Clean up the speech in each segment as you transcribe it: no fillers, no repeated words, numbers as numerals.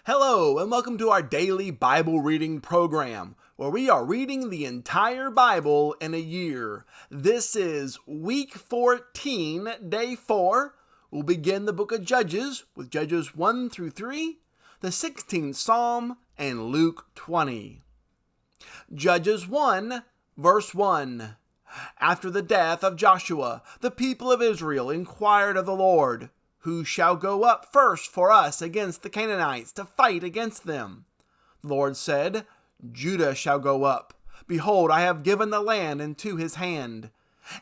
Hello, and welcome to our daily Bible reading program, where we are reading the entire Bible in a year. This is week 14, day 4. We'll begin the book of Judges with Judges 1 through 3, the 16th Psalm, and Luke 20. Judges 1, verse 1. After the death of Joshua, the people of Israel inquired of the Lord, "Who shall go up first for us against the Canaanites to fight against them?" The Lord said, "Judah shall go up. Behold, I have given the land into his hand."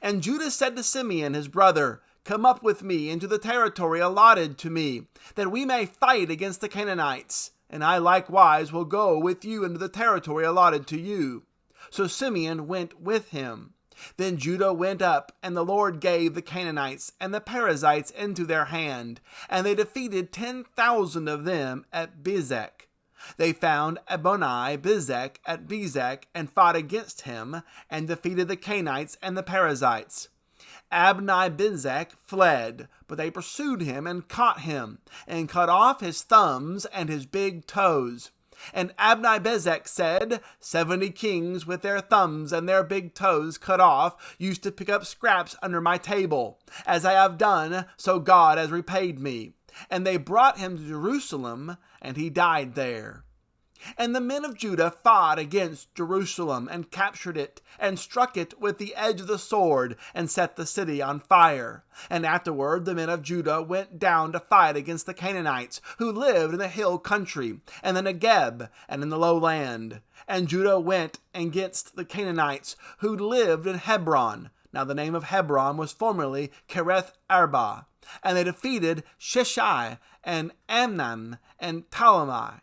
And Judah said to Simeon his brother, "Come up with me into the territory allotted to me, that we may fight against the Canaanites. And I likewise will go with you into the territory allotted to you." So Simeon went with him. Then Judah went up, and the Lord gave the Canaanites and the Perizzites into their hand, and they defeated 10,000 of them at Bezek. They found Adoni-Bezek at Bezek, and fought against him, and defeated the Canaanites and the Perizzites. Adoni-Bezek fled, but they pursued him and caught him, and cut off his thumbs and his big toes. And Adoni-Bezek said, 70 kings with their thumbs and their big toes cut off used to pick up scraps under my table. As I have done, so God has repaid me. And they brought him to Jerusalem, and he died there. And the men of Judah fought against Jerusalem, and captured it, and struck it with the edge of the sword, and set the city on fire. And afterward the men of Judah went down to fight against the Canaanites, who lived in the hill country, and the Negeb, and in the lowland. And Judah went against the Canaanites, who lived in Hebron. Now the name of Hebron was formerly Kereth Arba. And they defeated Sheshai, and Amnon, and Talmai.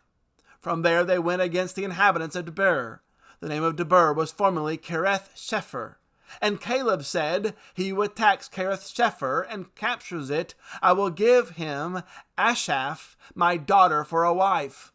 From there they went against the inhabitants of Debir. The name of Debir was formerly Kereth Shepher. And Caleb said, "He who attacks Kereth Shepher and captures it, I will give him Ashaph, my daughter, for a wife."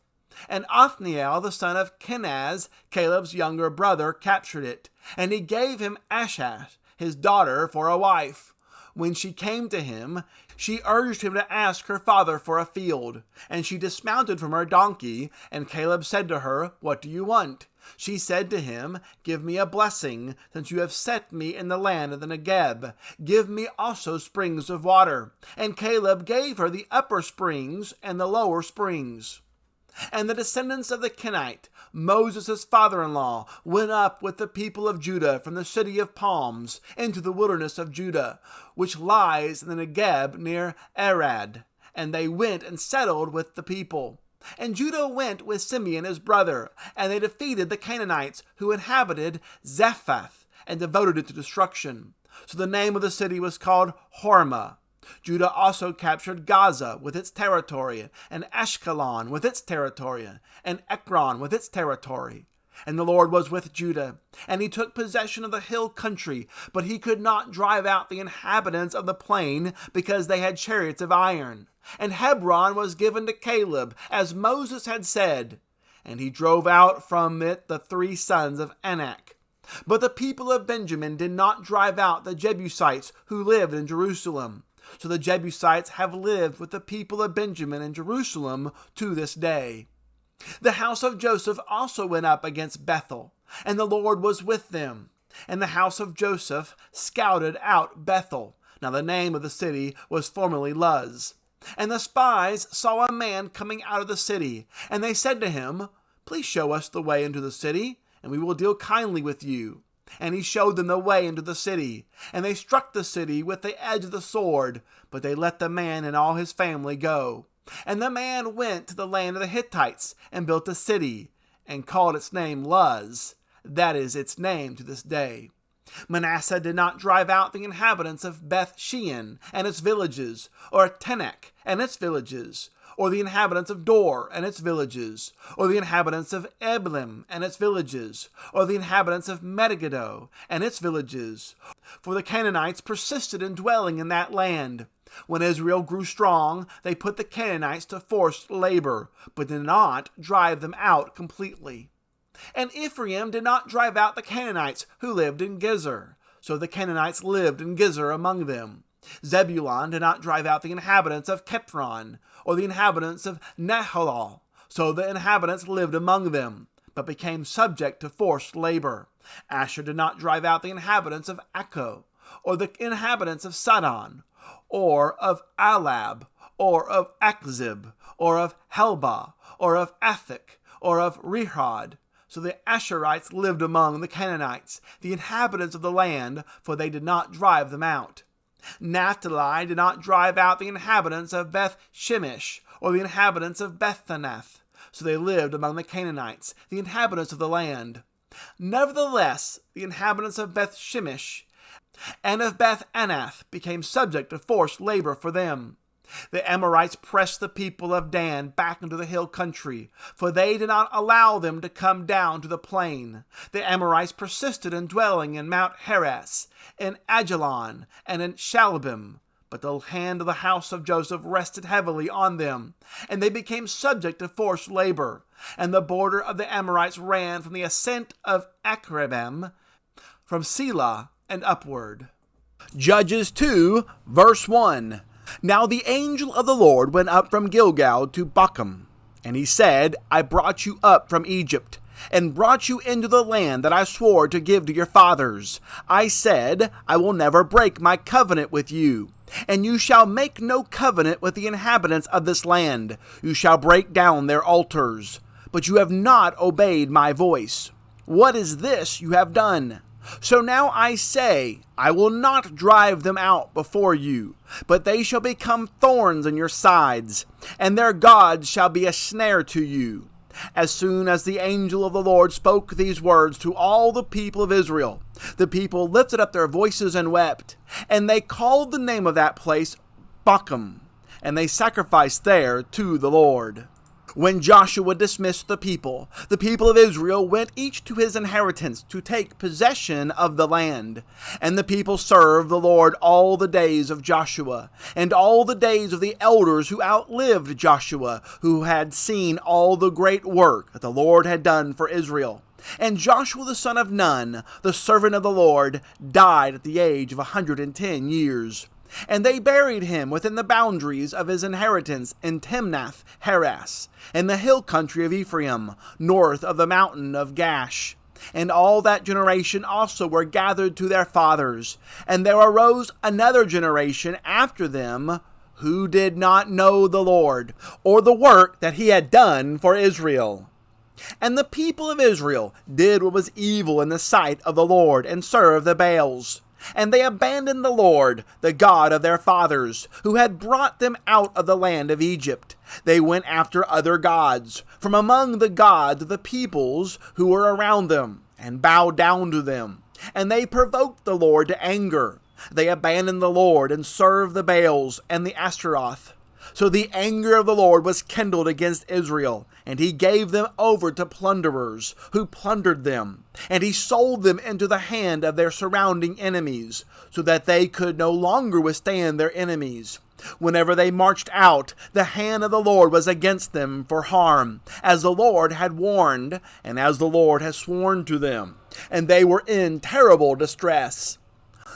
And Othniel, the son of Kenaz, Caleb's younger brother, captured it, and he gave him Ashaph, his daughter, for a wife. When she came to him, she urged him to ask her father for a field. And she dismounted from her donkey, and Caleb said to her, "What do you want?" She said to him, "Give me a blessing, since you have set me in the land of the Negeb. Give me also springs of water." And Caleb gave her the upper springs and the lower springs. And the descendants of the Kenite, Moses' father-in-law, went up with the people of Judah from the city of palms into the wilderness of Judah, which lies in the Negeb near Arad. And they went and settled with the people. And Judah went with Simeon his brother, and they defeated the Canaanites who inhabited Zephath, and devoted it to destruction. So the name of the city was called Hormah. Judah also captured Gaza with its territory, and Ashkelon with its territory, and Ekron with its territory. And the Lord was with Judah, and he took possession of the hill country, but he could not drive out the inhabitants of the plain, because they had chariots of iron. And Hebron was given to Caleb, as Moses had said, and he drove out from it the 3 sons of Anak. But the people of Benjamin did not drive out the Jebusites who lived in Jerusalem. So the Jebusites have lived with the people of Benjamin in Jerusalem to this day. The house of Joseph also went up against Bethel, and the Lord was with them. And the house of Joseph scouted out Bethel. Now the name of the city was formerly Luz. And the spies saw a man coming out of the city, and they said to him, "Please show us the way into the city, and we will deal kindly with you." And he showed them the way into the city. And they struck the city with the edge of the sword, but they let the man and all his family go. And the man went to the land of the Hittites, and built a city, and called its name Luz. That is its name to this day. Manasseh did not drive out the inhabitants of Beth Shean and its villages, or Tenek and its villages, or the inhabitants of Dor and its villages, or the inhabitants of Eblim and its villages, or the inhabitants of Megiddo and its villages. For the Canaanites persisted in dwelling in that land. When Israel grew strong, they put the Canaanites to forced labor, but did not drive them out completely. And Ephraim did not drive out the Canaanites who lived in Gezer, so the Canaanites lived in Gezer among them. Zebulun did not drive out the inhabitants of Ketron, or the inhabitants of Nahalal, So the inhabitants lived among them, but became subject to forced labor. Asher did not drive out the inhabitants of Akko, or the inhabitants of Sidon, or of Alab, or of Akzib, or of Helbah, or of Athik, or of Rehob. So the Asherites lived among the Canaanites, the inhabitants of the land, for they did not drive them out. Naphtali did not drive out the inhabitants of Beth Shemesh, or the inhabitants of Bethanath. So they lived among the Canaanites, the inhabitants of the land. Nevertheless, the inhabitants of Beth Shemesh and of Beth Anath became subject to forced labor for them. The Amorites pressed the people of Dan back into the hill country, for they did not allow them to come down to the plain. The Amorites persisted in dwelling in Mount Heres, in Ajalon, and in Shalbim. But the hand of the house of Joseph rested heavily on them, and they became subject to forced labor. And the border of the Amorites ran from the ascent of Akrabim, from Selah and upward. Judges 2, verse 1. Now the angel of the Lord went up from Gilgal to Bochum, and he said, I brought you up from Egypt, and brought you into the land that I swore to give to your fathers. I said, I will never break my covenant with you, and you shall make no covenant with the inhabitants of this land. You shall break down their altars. But you have not obeyed my voice. What is this you have done? So now I say, I will not drive them out before you, but they shall become thorns in your sides, and their gods shall be a snare to you. As soon as the angel of the Lord spoke these words to all the people of Israel, the people lifted up their voices and wept, and they called the name of that place Bochum, and they sacrificed there to the Lord. When Joshua dismissed the people of Israel went each to his inheritance to take possession of the land. And the people served the Lord all the days of Joshua, and all the days of the elders who outlived Joshua, who had seen all the great work that the Lord had done for Israel. And Joshua the son of Nun, the servant of the Lord, died at the age of 110 years. And they buried him within the boundaries of his inheritance in Timnath Heres, in the hill country of Ephraim, north of the mountain of Gash. And all that generation also were gathered to their fathers. And there arose another generation after them, who did not know the Lord, or the work that he had done for Israel. And the people of Israel did what was evil in the sight of the Lord, and served the Baals. And they abandoned the Lord, the God of their fathers, who had brought them out of the land of Egypt. They went after other gods, from among the gods of the peoples who were around them, and bowed down to them. And they provoked the Lord to anger. They abandoned the Lord, and served the Baals and the Ashtaroth. So the anger of the Lord was kindled against Israel, and he gave them over to plunderers, who plundered them. And he sold them into the hand of their surrounding enemies, so that they could no longer withstand their enemies. Whenever they marched out, the hand of the Lord was against them for harm, as the Lord had warned, and as the Lord had sworn to them. And they were in terrible distress.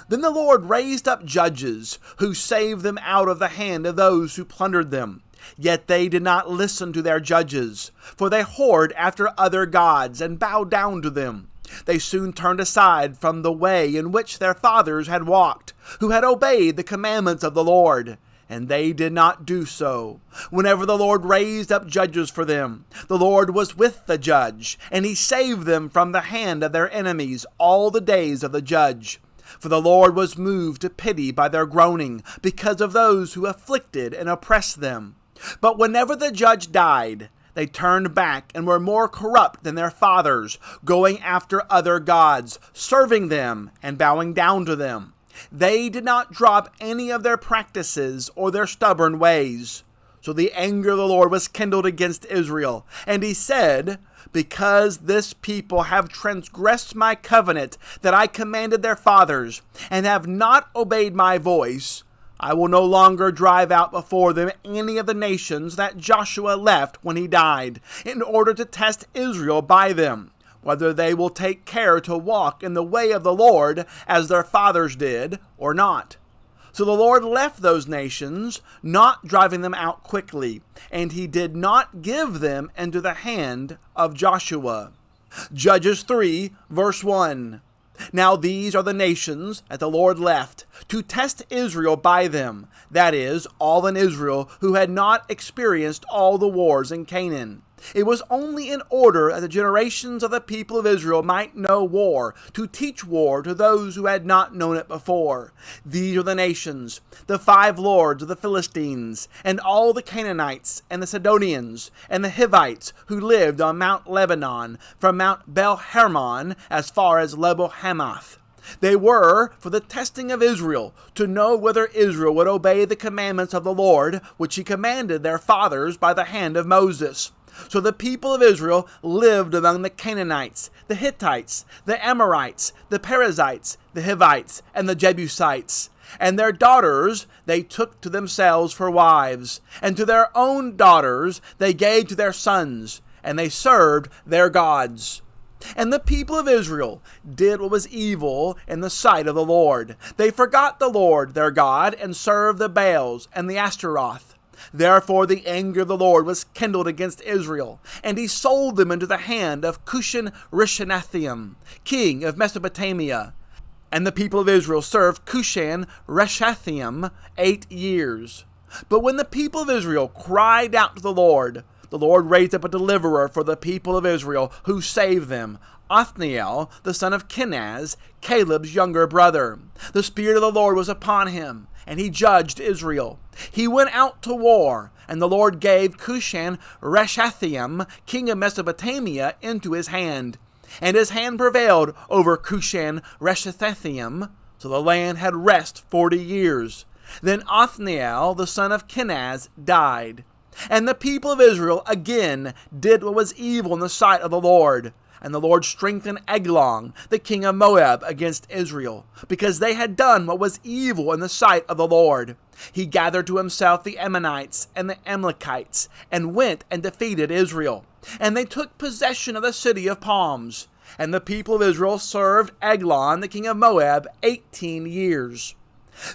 Then the Lord raised up judges, who saved them out of the hand of those who plundered them. Yet they did not listen to their judges, for they whored after other gods, and bowed down to them. They soon turned aside from the way in which their fathers had walked, who had obeyed the commandments of the Lord. And they did not do so. Whenever the Lord raised up judges for them, the Lord was with the judge, and he saved them from the hand of their enemies all the days of the judge. For the Lord was moved to pity by their groaning, because of those who afflicted and oppressed them. But whenever the judge died, they turned back and were more corrupt than their fathers, going after other gods, serving them and bowing down to them. They did not drop any of their practices or their stubborn ways. So the anger of the Lord was kindled against Israel, and he said, because this people have transgressed my covenant that I commanded their fathers, and have not obeyed my voice, I will no longer drive out before them any of the nations that Joshua left when he died, in order to test Israel by them, whether they will take care to walk in the way of the Lord as their fathers did, or not. So the Lord left those nations, not driving them out quickly, and he did not give them into the hand of Joshua. Judges 3, verse 1. Now these are the nations that the Lord left to test Israel by them, that is, all in Israel who had not experienced all the wars in Canaan. It was only in order that the generations of the people of Israel might know war, to teach war to those who had not known it before. These are the nations, the 5 lords of the Philistines, and all the Canaanites, and the Sidonians, and the Hivites, who lived on Mount Lebanon, from Mount Bel-Hermon as far as Lebo-Hamath. They were for the testing of Israel, to know whether Israel would obey the commandments of the Lord, which he commanded their fathers by the hand of Moses. So the people of Israel lived among the Canaanites, the Hittites, the Amorites, the Perizzites, the Hivites, and the Jebusites. And their daughters they took to themselves for wives, and to their own daughters they gave to their sons, and they served their gods. And the people of Israel did what was evil in the sight of the Lord. They forgot the Lord their God, and served the Baals and the Ashtaroth. Therefore the anger of the Lord was kindled against Israel, and he sold them into the hand of Cushan-Rishathaim, king of Mesopotamia. And the people of Israel served Cushan-Rishathaim 8 years. But when the people of Israel cried out to the Lord raised up a deliverer for the people of Israel, who saved them, Othniel, the son of Kenaz, Caleb's younger brother. The Spirit of the Lord was upon him, and he judged Israel. He went out to war, and the Lord gave Cushan-Rishathaim, king of Mesopotamia, into his hand. And his hand prevailed over Cushan-Rishathaim, so the land had rest 40 years. Then Othniel, the son of Kenaz, died. And the people of Israel again did what was evil in the sight of the Lord. And the Lord strengthened Eglon, the king of Moab, against Israel, because they had done what was evil in the sight of the Lord. He gathered to himself the Ammonites and the Amalekites, and went and defeated Israel. And they took possession of the city of palms. And the people of Israel served Eglon, the king of Moab, 18 years.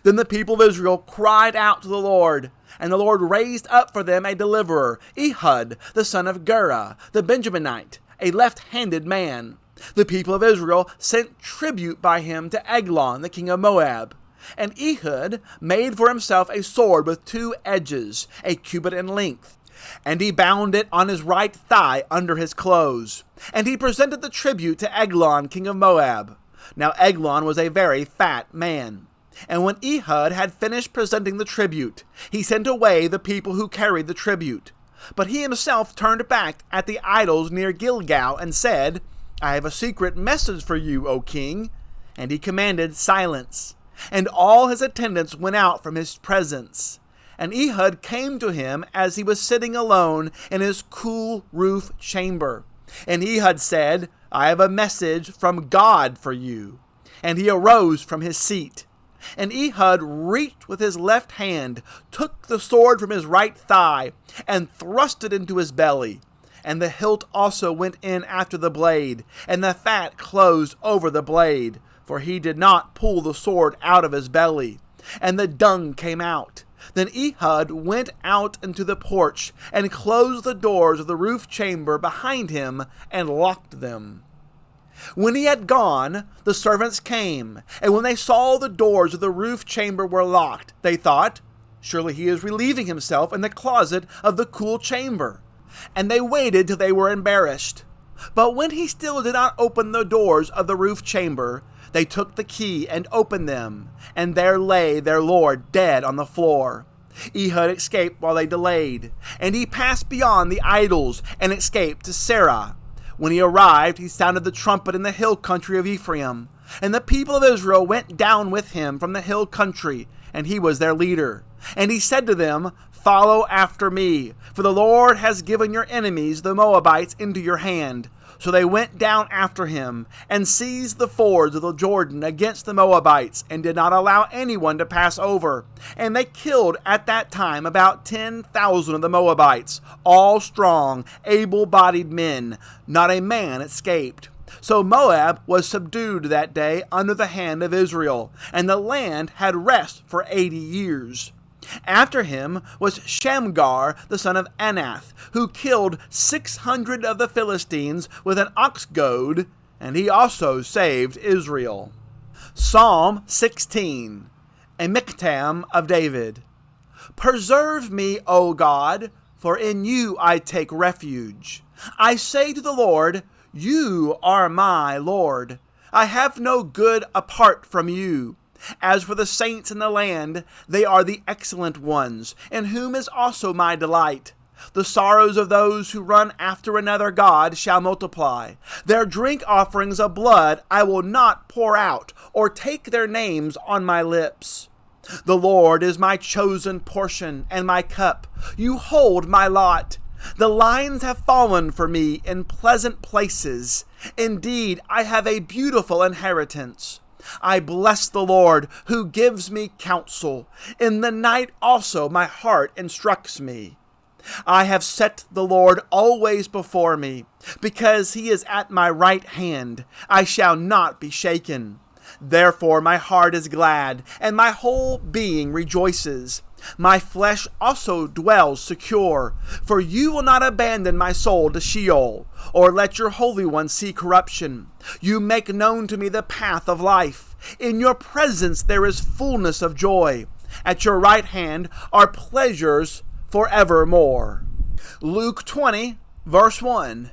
Then the people of Israel cried out to the Lord, and the Lord raised up for them a deliverer, Ehud, the son of Gera, the Benjaminite, a left-handed man. The people of Israel sent tribute by him to Eglon, the king of Moab. And Ehud made for himself a sword with 2 edges, a cubit in length. And he bound it on his right thigh under his clothes. And he presented the tribute to Eglon, king of Moab. Now Eglon was a very fat man. And when Ehud had finished presenting the tribute, he sent away the people who carried the tribute. But he himself turned back at the idols near Gilgal and said, I have a secret message for you, O king. And he commanded silence. And all his attendants went out from his presence. And Ehud came to him as he was sitting alone in his cool roof chamber. And Ehud said, I have a message from God for you. And he arose from his seat. And Ehud reached with his left hand, took the sword from his right thigh, and thrust it into his belly. And the hilt also went in after the blade, and the fat closed over the blade, for he did not pull the sword out of his belly. And the dung came out. Then Ehud went out into the porch, and closed the doors of the roof chamber behind him, and locked them. When he had gone, the servants came, and when they saw the doors of the roof chamber were locked, they thought, surely he is relieving himself in the closet of the cool chamber. And they waited till they were embarrassed. But when he still did not open the doors of the roof chamber, they took the key and opened them, and there lay their lord dead on the floor. Ehud escaped while they delayed, and he passed beyond the idols and escaped to Serah. When he arrived, he sounded the trumpet in the hill country of Ephraim, and the people of Israel went down with him from the hill country, and he was their leader. And he said to them, Follow after me, for the Lord has given your enemies, the Moabites, into your hand. So they went down after him, and seized the fords of the Jordan against the Moabites, and did not allow anyone to pass over. And they killed at that time about 10,000 of the Moabites, all strong, able-bodied men. Not a man escaped. So Moab was subdued that day under the hand of Israel, and the land had rest for 80 years. After him was Shamgar the son of Anath, who killed 600 of the Philistines with an ox goad, and he also saved Israel. Psalm 16, a miktam of David. Preserve me, O God, for in you I take refuge. I say to the Lord, you are my Lord. I have no good apart from you. As for the saints in the land, they are the excellent ones, in whom is also my delight. The sorrows of those who run after another god shall multiply. Their drink offerings of blood I will not pour out, or take their names on my lips. The Lord is my chosen portion and my cup. You hold my lot. The lines have fallen for me in pleasant places. Indeed, I have a beautiful inheritance. I bless the Lord, who gives me counsel. In the night also my heart instructs me. I have set the Lord always before me. Because he is at my right hand, I shall not be shaken. Therefore my heart is glad, and my whole being rejoices. My flesh also dwells secure, for you will not abandon my soul to Sheol, or let your Holy One see corruption. You make known to me the path of life. In your presence there is fullness of joy. At your right hand are pleasures forevermore. Luke 20, verse 1.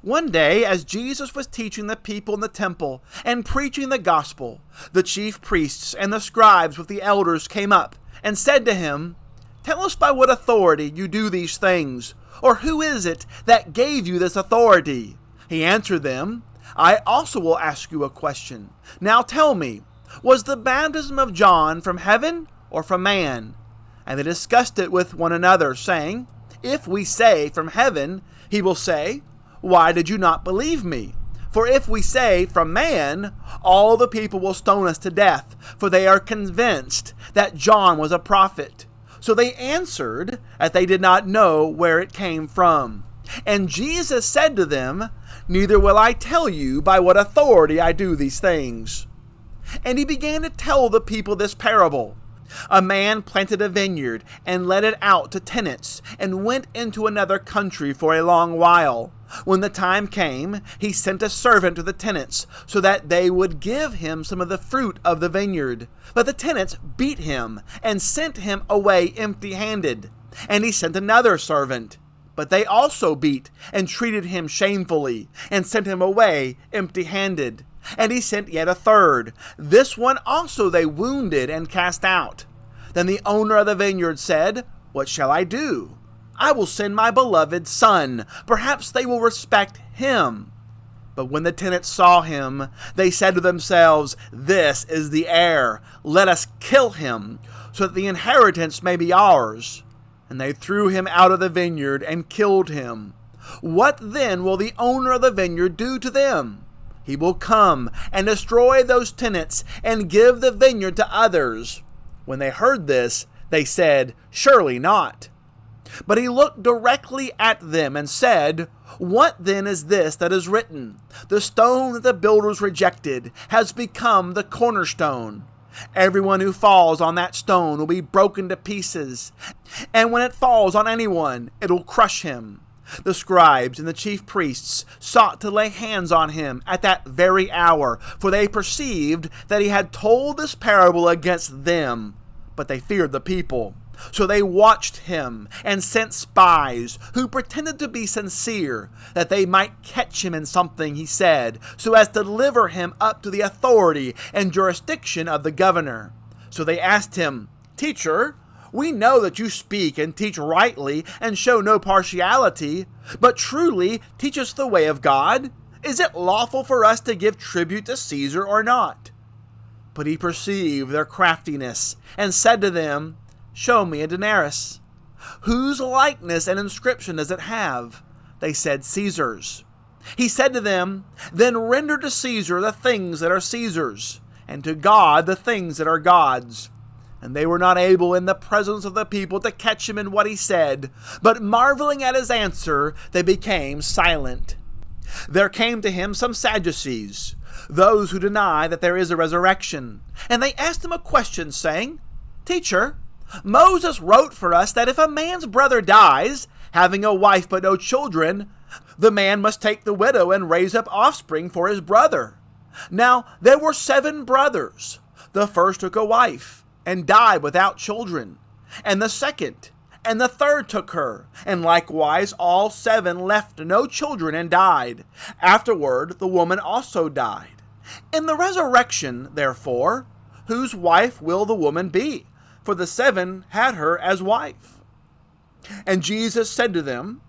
One day, as Jesus was teaching the people in the temple and preaching the gospel, the chief priests and the scribes with the elders came up and said to him, "Tell us by what authority you do these things, or who is it that gave you this authority?" He answered them, "I also will ask you a question. Now tell me, was the baptism of John from heaven or from man?" And they discussed it with one another, saying, "If we say from heaven, he will say, 'Why did you not believe me?' For if we say from man, all the people will stone us to death, for they are convinced that John was a prophet." So they answered that they did not know where it came from. And Jesus said to them, "Neither will I tell you by what authority I do these things." And he began to tell the people this parable. A man planted a vineyard and let it out to tenants and went into another country for a long while. When the time came, he sent a servant to the tenants so that they would give him some of the fruit of the vineyard. But the tenants beat him and sent him away empty-handed. And he sent another servant. But they also beat and treated him shamefully and sent him away empty-handed. And he sent yet a third. This one also they wounded and cast out. Then the owner of the vineyard said, "What shall I do? I will send my beloved son. Perhaps they will respect him." But when the tenants saw him, they said to themselves, "This is the heir. Let us kill him, so that the inheritance may be ours." And they threw him out of the vineyard and killed him. What then will the owner of the vineyard do to them? He will come and destroy those tenants and give the vineyard to others. When they heard this, they said, "Surely not." But he looked directly at them and said, "What then is this that is written? The stone that the builders rejected has become the cornerstone. Everyone who falls on that stone will be broken to pieces, and when it falls on anyone, it will crush him." The scribes and the chief priests sought to lay hands on him at that very hour, for they perceived that he had told this parable against them, but they feared the people. So they watched him and sent spies who pretended to be sincere, that they might catch him in something he said, so as to deliver him up to the authority and jurisdiction of the governor. So they asked him, "Teacher, we know that you speak and teach rightly and show no partiality, but truly teach us the way of God. Is it lawful for us to give tribute to Caesar or not?" But he perceived their craftiness and said to them, "Show me a denarius." "Whose likeness and inscription does it have?" They said, "Caesar's." He said to them, "Then render to Caesar the things that are Caesar's, and to God the things that are God's." And they were not able in the presence of the people to catch him in what he said, but marveling at his answer, they became silent. There came to him some Sadducees, those who deny that there is a resurrection, and they asked him a question, saying, Teacher, Moses wrote for us that if a man's brother dies, having a wife but no children, the man must take the widow and raise up offspring for his brother. Now there were 7 brothers. The first took a wife, and died without children, and the second, and the third took her, and likewise all 7 left no children and died. Afterward the woman also died. In the resurrection, therefore, whose wife will the woman be? For the 7 had her as wife. And Jesus said to them,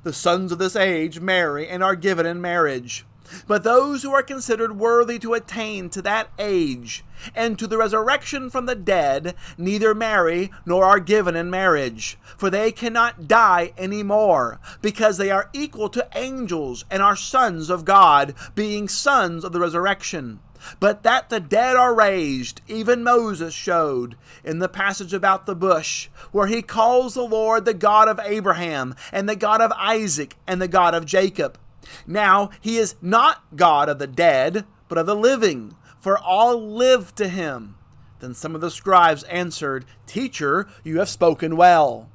The sons of this age marry and are given in marriage. But those who are considered worthy to attain to that age and to the resurrection from the dead neither marry nor are given in marriage, for they cannot die any more, because they are equal to angels and are sons of God, being sons of the resurrection. But that the dead are raised, even Moses showed in the passage about the bush, where he calls the Lord the God of Abraham, and the God of Isaac, and the God of Jacob. Now he is not God of the dead, but of the living, for all live to him. Then some of the scribes answered, Teacher, you have spoken well.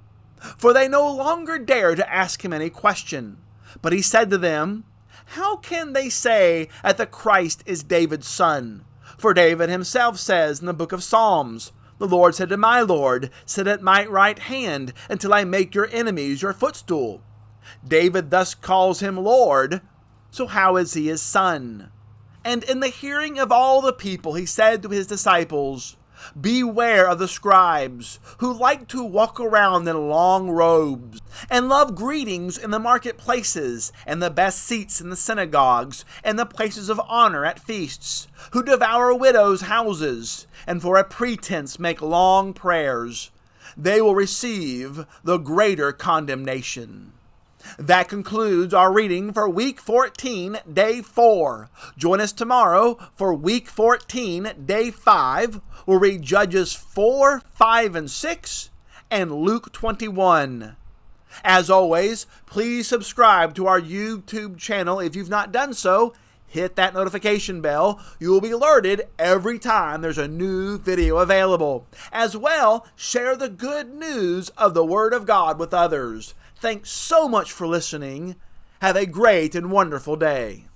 For they no longer dare to ask him any question. But he said to them, How can they say that the Christ is David's son? For David himself says in the book of Psalms, The Lord said to my Lord, Sit at my right hand until I make your enemies your footstool. David thus calls him Lord, so how is he his son? And in the hearing of all the people he said to his disciples, Beware of the scribes, who like to walk around in long robes, and love greetings in the marketplaces, and the best seats in the synagogues, and the places of honor at feasts, who devour widows' houses, and for a pretense make long prayers. They will receive the greater condemnation. That concludes our reading for week 14, day 4. Join us tomorrow for week 14, day 5. We'll read Judges 4, 5, and 6, and Luke 21. As always, please subscribe to our YouTube channel if you've not done so. Hit that notification bell. You will be alerted every time there's a new video available. As well, share the good news of the Word of God with others. Thanks so much for listening. Have a great and wonderful day.